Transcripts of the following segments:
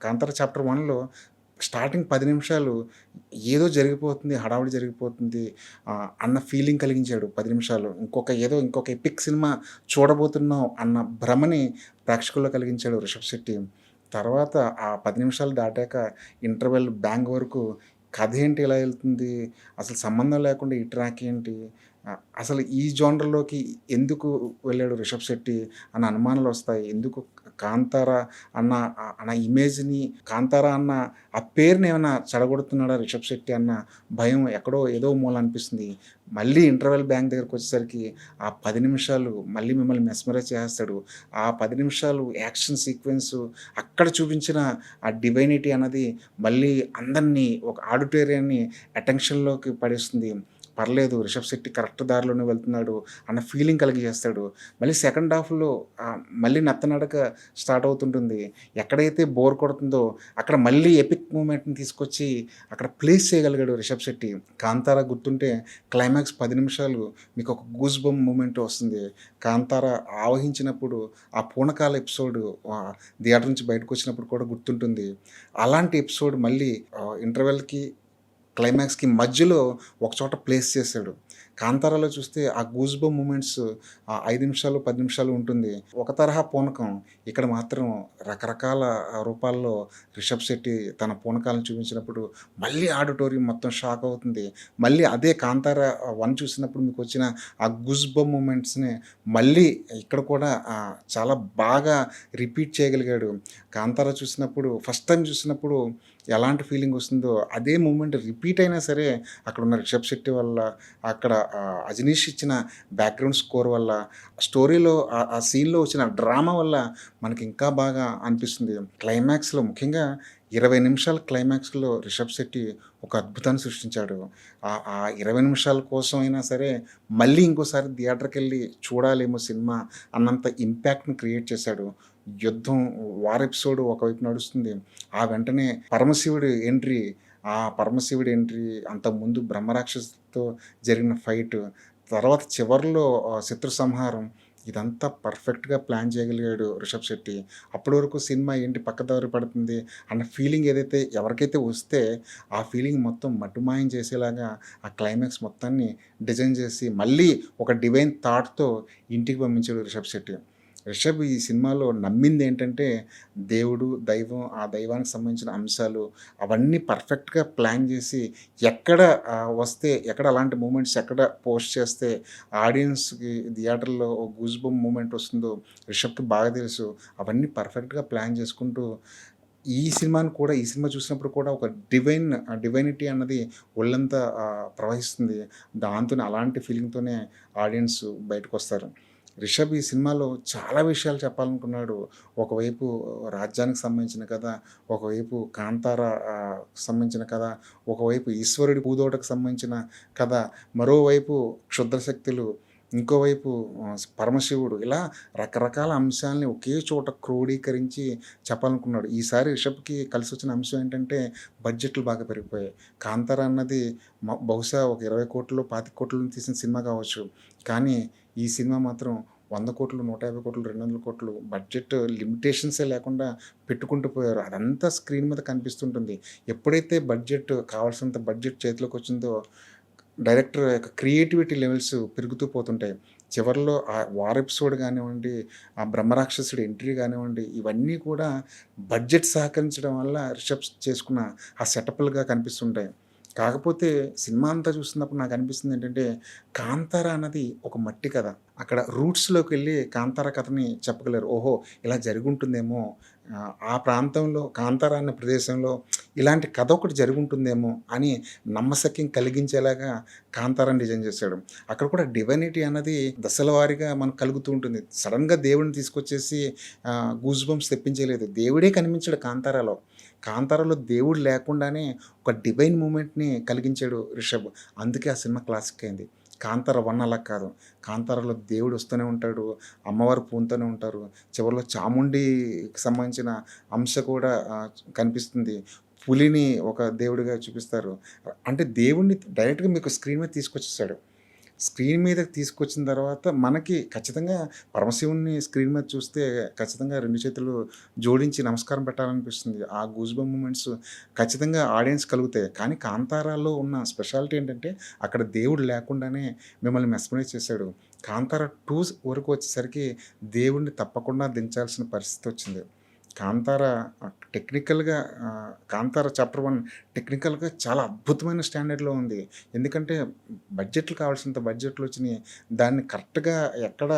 Kantara chapter 1లో starting 10 నిమిషాలు ఏదో జరిగిపోతుంది, హడావుడి జరిగిపోతుంది అన్న ఫీలింగ్ కలిగించాడు 10 నిమిషాలు. ఇంకొక ఎపిక్ సినిమా చూడబోతున్నాం అన్న భ్రమని ప్రేక్షకుల్లో కలిగించాడు 'రిషబ్ శెట్టి.' తర్వాత ఆ 10 నిమిషాలు దాటాక ఇంటర్వెల్ బ్యాంగ్ వరకు కథ ఏంటి ఇలా ఎళ్తుంది? అసలు సంబంధం లేకుండా ఈ ట్రాక్ ఏంటి? అసలు ఈ జోనర్‌లోకి ఎందుకు వెళ్ళాడు 'రిషబ్ శెట్టి' అన్న అనుమానాలొస్తాయి. ఎందుకు 'కాంతార' అన్న ఇమేజ్‌ని 'కాంతార' అన్న ఆ పేరునేమన్నా చెడగొడుతున్నాడా 'రిషబ్ శెట్టి' అన్న భయం ఎక్కడో ఏదో మూల అనిపిస్తుంది. మళ్ళీ ఇంటర్వెల్ బ్యాంక్ దగ్గరకొచ్చేసరికి ఆ 10 నిమిషాలు మళ్ళీ మిమ్మల్ని మెస్మరైజ్ చేసేస్తాడు. ఆ 10 నిమిషాలు యాక్షన్ సీక్వెన్సు అక్కడ చూపించిన ఆ డివైనిటీ అన్నది మళ్ళీ అందరిని ఒక ఆడిటోరియాన్ని అటెన్షన్‌లోకి పడేస్తుంది. పర్లేదు 'రిషబ్ శెట్టి' కరెక్ట్ దారిలోనే వెళ్తున్నాడు అన్న ఫీలింగ్ కలిగజేస్తాడు. మళ్ళీ సెకండ్ హాఫ్‌లో మళ్ళీ నత్తనడక స్టార్ట్ అవుతుంటుంది. ఎక్కడైతే బోర్ కొడుతుందో అక్కడ మళ్ళీ ఎపిక్ మూమెంట్‌ని తీసుకొచ్చి అక్కడ ప్లేస్ చేయగలిగాడు 'రిషబ్ శెట్టి.' 'కాంతార' గుర్తుంటే క్లైమాక్స్ 10 నిమిషాలు మీకొక గూస్ బంప్ మూమెంట్ వస్తుంది. 'కాంతార' ఆవహించినప్పుడు ఆ పూనకాల ఎపిసోడ్ థియేటర్ నుంచి బయటకొచ్చినప్పుడు కూడా గుర్తుంటుంది. అలాంటి ఎపిసోడ్ మళ్ళీ ఇంటర్వెల్‌కి క్లైమాక్స్‌కి మధ్యలో ఒకచోట ప్లేస్ చేశాడు. 'కాంతారాలో' చూస్తే ఆ గూస్ బంప్ మూమెంట్స్ 5 నిమిషాలు, 10 నిమిషాలు ఉంటుంది. ఒక తరహా పూనకం. ఇక్కడ మాత్రం రకరకాల రూపాల్లో 'రిషబ్ శెట్టి' తన పూనకాలను చూపించినప్పుడు మళ్ళీ ఆడిటోరియం మొత్తం షాక్ అవుతుంది. మళ్ళీ అదే 'కాంతార 1' చూసినప్పుడు మీకొచ్చిన ఆ గూస్ బంప్ మూమెంట్స్‌ని మళ్ళీ ఇక్కడ కూడా చాలా బాగా రిపీట్ చేయగలిగాడు. 'కాంతార' చూసినప్పుడు ఫస్ట్ టైమ్ చూసినప్పుడు ఎలాంటి ఫీలింగ్ వస్తుందో అదే మూమెంట్ రిపీట్ అయినా సరే అక్కడున్న 'రిషబ్ శెట్టి' వల్ల, అక్కడ 'అజనీష్' ఇచ్చిన బ్యాక్‌గ్రౌండ్ స్కోర్ వల్ల, స్టోరీలో ఆ సీన్‌లో వచ్చిన డ్రామా వల్ల మనకి ఇంకా బాగా అనిపిస్తుంది. క్లైమాక్స్‌లో ముఖ్యంగా 20 నిమిషాల క్లైమాక్స్‌లో 'రిషబ్ శెట్టి' ఒక అద్భుతాన్ని సృష్టించాడు. ఆ 20 నిమిషాల కోసం అయినా సరే మళ్ళీ ఇంకోసారి థియేటర్‌కెళ్ళి చూడాలేమో సినిమా అన్నంత ఇంపాక్ట్‌ని క్రియేట్ చేశాడు. యుద్ధం వార్ ఎపిసోడ్ ఒకవైపు నడుస్తుంది. ఆ వెంటనే పరమశివుడి ఎంట్రీ, అంతకుముందు బ్రహ్మరాక్షసుడితో జరిగిన ఫైట్, తర్వాత చివర్లో శత్రు సంహారం ఇదంతా పర్ఫెక్ట్‌గా ప్లాన్ చేయగలిగాడు 'రిషబ్ శెట్టి.' అప్పటి వరకు సినిమా ఏంటి పక్కదారి పడుతుంది అన్న ఫీలింగ్ ఏదైతే ఎవరికైతే వస్తే ఆ ఫీలింగ్ మొత్తం మటుమాయం చేసేలాగా ఆ క్లైమాక్స్ మొత్తాన్ని డిజైన్ చేసి మళ్ళీ ఒక డివైన్ థాట్‌తో ఇంటికి పంపించాడు 'రిషబ్ శెట్టి.' రిషబ్ ఈ సినిమాలో నమ్మిందేంటంటే దేవుడు, దైవం, ఆ దైవానికి సంబంధించిన అంశాలు అవన్నీ పర్ఫెక్ట్‌గా ప్లాన్ జేసి ఎక్కడ ఎక్కడ అలాంటి మూమెంట్స్ ఎక్కడ పోస్ట్ చేస్తే ఆడియన్స్‌కి థియేటర్‌లో ఒక గూస్ బంప్ మూమెంట్ వస్తుందో రిషబ్‌కి బాగా తెలుసు. అవన్నీ పర్ఫెక్ట్‌గా ప్లాన్ చేసుకుంటూ ఈ సినిమా చూసినప్పుడు కూడా ఒక డివైనిటీ అన్నది ఒళ్ళంతా ప్రవహిస్తుంది. దాంతోనే అలాంటి ఫీలింగ్‌తోనే ఆడియన్స్ బయటకొస్తారు. రిషబ్ ఈ సినిమాలో చాలా విషయాలు చెప్పాలనుకున్నాడు. ఒకవైపు రాజ్యానికి సంబంధించిన కథ, ఒకవైపు కాంతార సంబంధించిన కథ, ఒకవైపు ఈశ్వరుడి పూదోటకు సంబంధించిన కథ, మరోవైపు క్షుద్ర శక్తులు, ఇంకోవైపు పరమశివుడు ఇలా రకరకాల అంశాల్ని ఒకే చోట క్రోడీకరించి చెప్పాలనుకున్నాడు. ఈసారి రిషబ్‌కి కలిసొచ్చిన అంశం ఏంటంటే బడ్జెట్లు బాగా పెరిగిపోయాయి. 'కాంతార' అన్నది బహుశా ఒక 20,00,00,000, 25,00,00,000 తీసిన సినిమా కావచ్చు. కానీ ఈ సినిమా మాత్రం 100,00,00,000, 150,00,00,000, 200,00,00,000 బడ్జెట్ లిమిటేషన్సే లేకుండా పెట్టుకుంటూ పోయారు. అదంతా స్క్రీన్ మీద కనిపిస్తుంటుంది. ఎప్పుడైతే కావాల్సినంత బడ్జెట్ చేతిలోకొచ్చిందో డైరెక్టర్ యొక్క క్రియేటివిటీ లెవెల్స్ పెరుగుతూ పోతుంటాయి. చివర్లో ఆ వార్ ఎపిసోడ్ గానివ్వండి, ఆ బ్రహ్మరాక్షసుడి ఎంట్రీ గానివ్వండి, ఇవన్నీ కూడా బడ్జెట్ సహకరించడం వల్ల రిషబ్ చేసుకున్న ఆ సెటప్‌లుగా కనిపిస్తుంటాయి. కాకపోతే సినిమా అంతా చూస్తున్నప్పుడు నాకనిపిస్తుందేంటంటే, 'కాంతార' అన్నది ఒక మట్టి కథ. అక్కడ రూట్స్‌లోకెళ్ళి 'కాంతార' కథని చెప్పగలరు. ఓహో! ఇలా జరిగుంటుందేమో, ఆ ప్రాంతంలో 'కాంతార' అనే ప్రదేశంలో ఇలాంటి కథ ఒకటి జరిగుంటుందేమో అని నమ్మశక్యం కలిగించేలాగా 'కాంతారా'ని డిజైన్ చేశాడు. అక్కడ కూడా డివైనిటీ అన్నది దశల వారీగా మనకు కలుగుతూ ఉంటుంది. సడెన్‌గా దేవుడిని తీసుకొచ్చేసి గూస్ బంప్స్ తెప్పించేయలేదు. దేవుడే కనిపించాడు 'కాంతారాలో'. 'కాంతారాలో' దేవుడు లేకుండానే ఒక డివైన్ మూమెంట్‌ని కలిగించాడు రిషబ్. అందుకే ఆ సినిమా క్లాసిక్ అయింది. 'కాంతార 1' అలా కాదు. 'కాంతారాలో' దేవుడు వస్తూనే ఉంటాడు. అమ్మవారు పూనుతూనే ఉంటారు. చివరిలో చాముండికి సంబంధించిన అంశ కూడా కనిపిస్తుంది. పులిని ఒక దేవుడిగా చూపిస్తారు. అంటే దేవుడిని డైరెక్ట్‌గా మీకు స్క్రీన్ మీద తీసుకొచ్చేసాడు. స్క్రీన్ మీదకి తీసుకొచ్చిన తర్వాత మనకి ఖచ్చితంగా పరమశివుడిని స్క్రీన్ మీద చూస్తే ఖచ్చితంగా 2 చేతులు జోడించి నమస్కారం పెట్టాలనిపిస్తుంది. ఆ గూస్‌బంప్ మూమెంట్స్ ఖచ్చితంగా ఆడియన్స్ కలుగుతాయి. కానీ 'కాంతారాలో' ఉన్న స్పెషాలిటీ ఏంటంటే అక్కడ దేవుడు లేకుండానే మిమ్మల్ని మెస్మరైజ్ చేశాడు. 'కాంతార 2' వరకు వచ్చేసరికి దేవుడిని తప్పకుండా దించాల్సిన పరిస్థితొచ్చింది. 'కాంతార' టెక్నికల్‌గా 'కాంతార చాప్టర్ 1' టెక్నికల్‌గా చాలా అద్భుతమైన స్టాండర్డ్‌లో ఉంది. ఎందుకంటే బడ్జెట్లు కావాల్సినంత బడ్జెట్‌లొచ్చినియి. దాన్ని కరెక్ట్‌గా ఎక్కడ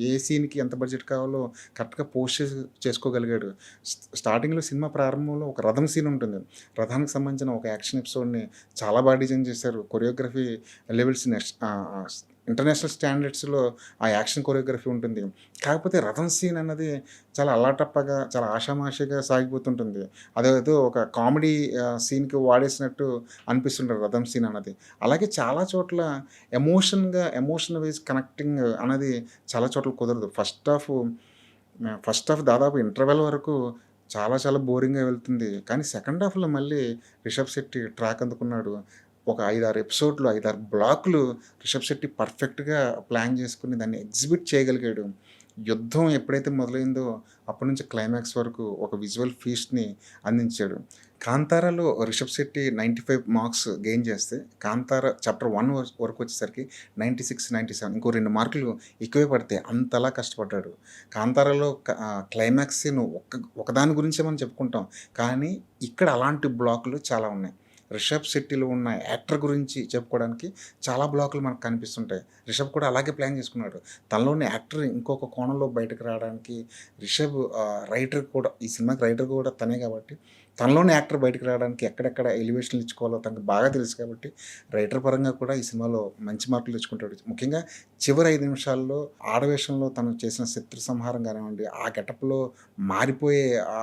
ఏ సీన్‌కి ఎంత బడ్జెట్ కావాలో కరెక్ట్‌గా పోస్ట్ చేసుకోగలిగాడు. స్టార్టింగ్‌లో సినిమా ప్రారంభంలో ఒక రథం సీన్ ఉంటుంది. రథానికి సంబంధించిన ఒక యాక్షన్ ఎపిసోడ్‌ని చాలా బాగా డిజైన్ చేశారు. కొరియోగ్రఫీ లెవెల్స్ ఇంటర్నేషనల్ స్టాండర్డ్స్‌లో ఆ యాక్షన్ కొరియోగ్రఫీ ఉంటుంది. కాకపోతే రథం సీన్ అన్నది చాలా అల్లాటప్పగా, చాలా ఆషామాషీగా సాగిపోతుంటుంది. అదేదో ఒక కామెడీ సీన్‌కి వాడేసినట్టు అనిపిస్తుంటది రథం సీన్ అన్నది. అలాగే చాలా చోట్ల ఎమోషన్ వైస్ కనెక్టింగ్ అనేది చాలా చోట్ల కుదరదు. ఫస్ట్ హాఫ్ దాదాపు ఇంటర్వెల్ వరకు చాలా చాలా బోరింగ్‌గా వెళ్తుంది. కానీ సెకండ్ హాఫ్‌లో మళ్ళీ రిషబ్ శెట్టి ట్రాక్ అందుకున్నాడు. ఒక 5, 6 ఎపిసోడ్‌లు, 5, 6 బ్లాక్‌లు రిషబ్ శెట్టి పర్ఫెక్ట్‌గా ప్లాన్ చేసుకొని దాన్ని ఎగ్జిక్యూట్ చేయగలిగాడు. యుద్ధం ఎప్పుడైతే మొదలైందో అప్పటి నుంచి క్లైమాక్స్ వరకు ఒక విజువల్ ఫీస్ట్‌ని అందించాడు. 'కాంతారాలో' రిషబ్ శెట్టి 95 మార్క్స్ గెయిన్ చేస్తే 'కాంతార చాప్టర్ 1' వరకు వచ్చేసరికి 96, 97 ఇంకో 2 మార్కులు ఎక్కువే పడతాయి. అంతలా కష్టపడ్డాడు. 'కాంతారాలో' క్లైమాక్స్ సీన్ ఒకదాని గురించే మనం చెప్పుకుంటాం. కానీ ఇక్కడ అలాంటి బ్లాకులు చాలా ఉన్నాయి. రిషబ్ శెట్టిలో ఉన్న యాక్టర్ గురించి చెప్పుకోవడానికి చాలా బ్లాకులు మనకు కనిపిస్తుంటాయి. రిషబ్ కూడా అలాగే ప్లాన్ చేసుకున్నాడు. తనలోని యాక్టర్ ఇంకొక కోణంలో బయటకు రావడానికి రైటర్ కూడా ఈ సినిమాకి రైటర్ కూడా తనే కాబట్టి తనలోని యాక్టర్ బయటకు రావడానికి ఎక్కడెక్కడ ఎలివేషన్లు ఇచ్చుకోవాలో తనకు బాగా తెలుసు కాబట్టి రైటర్ పరంగా కూడా ఈ సినిమాలో మంచి మార్కులు తెచ్చుకుంటాడు. ముఖ్యంగా చివరి 5 నిమిషాల్లో ఆడవేషంలో తను చేసిన శత్రు సంహారం కానివ్వండి, ఆ గెటప్‌లో మారిపోయే ఆ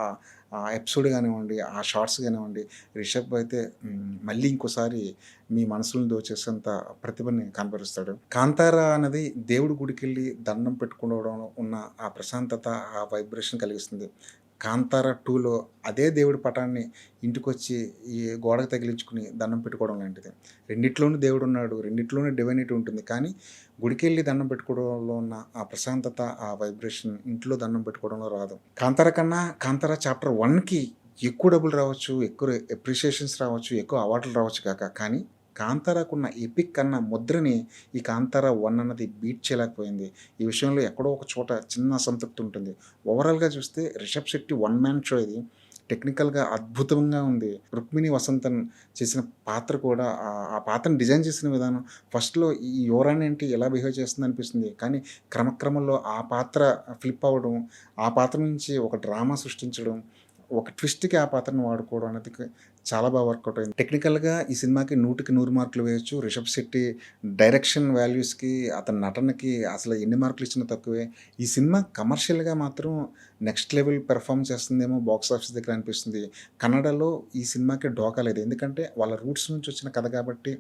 ఎపిసోడ్ కానివ్వండి, ఆ షార్ట్స్ కానివ్వండి, రిషబ్ అయితే మళ్ళీ ఇంకోసారి మీ మనసులను దోచేసేంత ప్రతిభని కనబరుస్తాడు. 'కాంతార' అనేది దేవుడి గుడికెళ్ళి దండం పెట్టుకోవడంలో ఉన్న ఆ ప్రశాంతత, ఆ వైబ్రేషన్ కలిగిస్తుంది. 'కాంతార 2'లో అదే దేవుడి పటాన్ని ఇంటికొచ్చి ఈ గోడకు తగిలించుకొని దండం పెట్టుకోవడం లాంటిది. రెండిట్లోనూ దేవుడున్నాడు. రెండిట్లోనూ డివైనిటీ ఉంటుంది. కానీ గుడికెళ్ళి దండం పెట్టుకోవడంలో ఉన్న ఆ ప్రశాంతత, ఆ వైబ్రేషన్ ఇంట్లో దండం పెట్టుకోవడంలో రాదు. 'కాంతార' కన్నా 'కాంతార చాప్టర్ 1'కి ఎక్కువ డబ్బులు రావచ్చు, ఎక్కువ అప్రిషియేషన్స్ రావచ్చు, ఎక్కువ అవార్డులు రావచ్చు కానీ 'కాంతారా'కున్న ఎపిక్ అన్న ముద్రని ఈ 'కాంతార 1' అన్నది బీట్ చేయలేకపోయింది. ఈ విషయంలో ఎక్కడో ఒక చోట చిన్న అసంతృప్తి ఉంటుంది. ఓవరాల్‌గా చూస్తే Rishab Shetty one man show ఇది. టెక్నికల్‌గా అద్భుతంగా ఉంది. రుక్మిణి వసంతన్ చేసిన పాత్ర కూడా ఆ పాత్రను డిజైన్ చేసిన విధానం ఫస్ట్‌లో ఈ యువరాణి ఏంటి ఎలా బిహేవ్ చేస్తుంది అనిపిస్తుంది. కానీ క్రమక్రమంలో ఆ పాత్ర ఫ్లిప్ అవ్వడం, ఆ పాత్ర నుంచి ఒక డ్రామా సృష్టించడం, ఒక ట్విస్ట్‌కి ఆ పాత్రను వాడుకోవడం అనేది చాలా బాగా వర్కౌట్ అయింది. టెక్నికల్‌గా ఈ సినిమాకి 100కి 100 మార్కులు వేయొచ్చు. రిషబ్ శెట్టి డైరెక్షన్ వాల్యూస్‌కి, అతని నటనకి అసలు ఎన్ని మార్కులు ఇచ్చినా తక్కువే. ఈ సినిమా కమర్షియల్‌గా మాత్రం నెక్స్ట్ లెవెల్ పెర్ఫార్మ్ చేస్తుందేమో బాక్స్ ఆఫీస్ దగ్గర అనిపిస్తుంది. కన్నడలో ఈ సినిమాకి ఢోకా లేదు. ఎందుకంటే వాళ్ళ రూట్స్ నుంచి వచ్చిన కథ కాబట్టి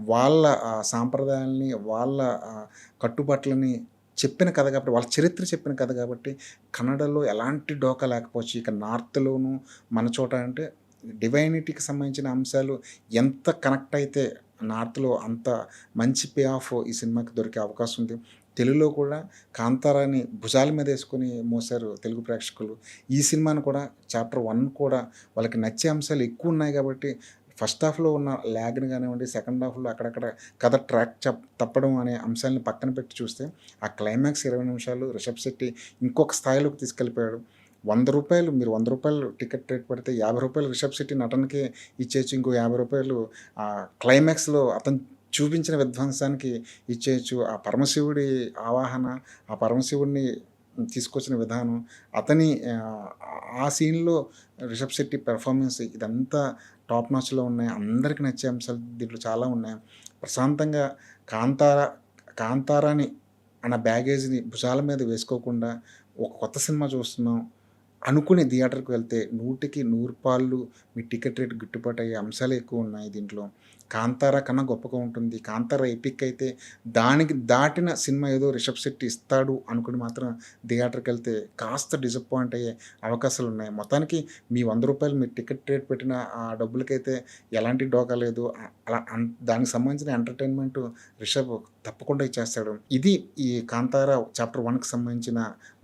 వాళ్ళ సాంప్రదాయాల్ని, వాళ్ళ కట్టుబాట్లని చెప్పిన కథ కాబట్టి, వాళ్ళ చరిత్ర చెప్పిన కథ కాబట్టి కన్నడలో ఎలాంటి ఢోకా లేకపోవచ్చు. ఇక నార్త్‌లోను మన చోట అంటే డివైనిటీకి సంబంధించిన అంశాలు ఎంత కనెక్ట్ అయితే నార్త్‌లో అంత మంచి పే ఆఫ్ ఈ సినిమాకి దొరికే అవకాశం ఉంది. తెలుగులో కూడా 'కాంతారా'ని భుజాల మీద యేసుకొని మోసారు తెలుగు ప్రేక్షకులు. ఈ సినిమాను కూడా చాప్టర్ 1 కూడా వాళ్ళకి నచ్చే అంశాలు ఎక్కువున్నాయి కాబట్టి ఫస్ట్ హాఫ్‌లో ఉన్న ల్యాగ్‌ని గానివ్వండి, సెకండ్ హాఫ్‌లో అక్కడక్కడ కథ ట్రాక్ తప్పడం అనే అంశాలను పక్కన పెట్టి చూస్తే, ఆ క్లైమాక్స్ 20 నిమిషాలు రిషబ్ శెట్టి ఇంకొక స్థాయిలోకి తీసుకెళ్ళిపోయాడు. మీరు రూ. 100 టికెట్ రేట్ పెడితే రూ. 50 రిషబ్ శెట్టి నటనకే ఇచ్చేయొచ్చు. ఇంకో రూ. 50 క్లైమాక్స్‌లో అతను చూపించిన విధ్వంసానికి ఇచ్చేయొచ్చు. ఆ పరమశివుడి ఆవాహన, ఆ పరమశివుడిని తీసుకొచ్చిన విధానం, అతని ఆ సీన్‌లో రిషబ్ శెట్టి పెర్ఫార్మెన్స్ ఇదంతా టాప్ నాచ్‌లో ఉన్నాయి. అందరికి నచ్చే అంశాలు దీంట్లో చాలా ఉన్నాయి. ప్రశాంతంగా 'కాంతార' 'కాంతారా'ని అన్న బ్యాగేజ్‌ని భుజాల మీద వేసుకోకుండా ఒక కొత్త సినిమా చూస్తున్నాం అనుకుని థియేటర్‌కి వెళ్తే 100కి 100 పాళ్ళు మీ టికెట్ రేట్ గిట్టుబాటు అయ్యే అంశాలే ఎక్కువున్నాయి దీంట్లో. కాంతార కన్నా గొప్పగా ఉంటుంది. కాంతార ఎపిక్ అయితే దానికి దాటిన సినిమా ఏదో రిషబ్ శెట్టి ఇస్తాడు అనుకుని మాత్రం థియేటర్‌కెళ్తే కాస్త డిసప్పాయింట్ అయ్యే అవకాశాలున్నాయి. మొత్తానికి మీ రూ. 100 మీరు టికెట్ రేట్ పెట్టిన ఆ డబ్బులకైతే ఎలాంటి డోకా లేదు. అలా దానికి సంబంధించిన ఎంటర్‌టైన్‌మెంట్ రిషబ్ తప్పకుండా ఇచ్చేస్తాడు. ఇది ఈ 'కాంతార' చాప్టర్ 1కి సంబంధించిన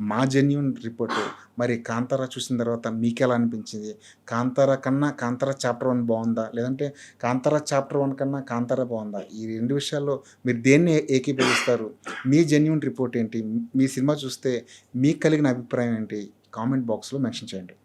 మా జెన్యూన్ రిపోర్టు. మరి 'కాంతార' చూసిన తర్వాత మీకెలా అనిపించింది? 'కాంతార' కన్నా 'కాంతార' చాప్టర్ 1 బావుందా? లేదంటే 'కాంతార' చాప్టర్ 1 కన్నా 'కాంతార' బావుందా? ఈ 2 విషయాల్లో మీరు దేన్ని ఏకీభవిస్తారు? మీ జెన్యూన్ రిపోర్ట్ ఏంటి? మీ సినిమా చూస్తే మీకు కలిగిన అభిప్రాయం ఏంటి? కామెంట్ బాక్స్‌లో మెన్షన్ చేయండి.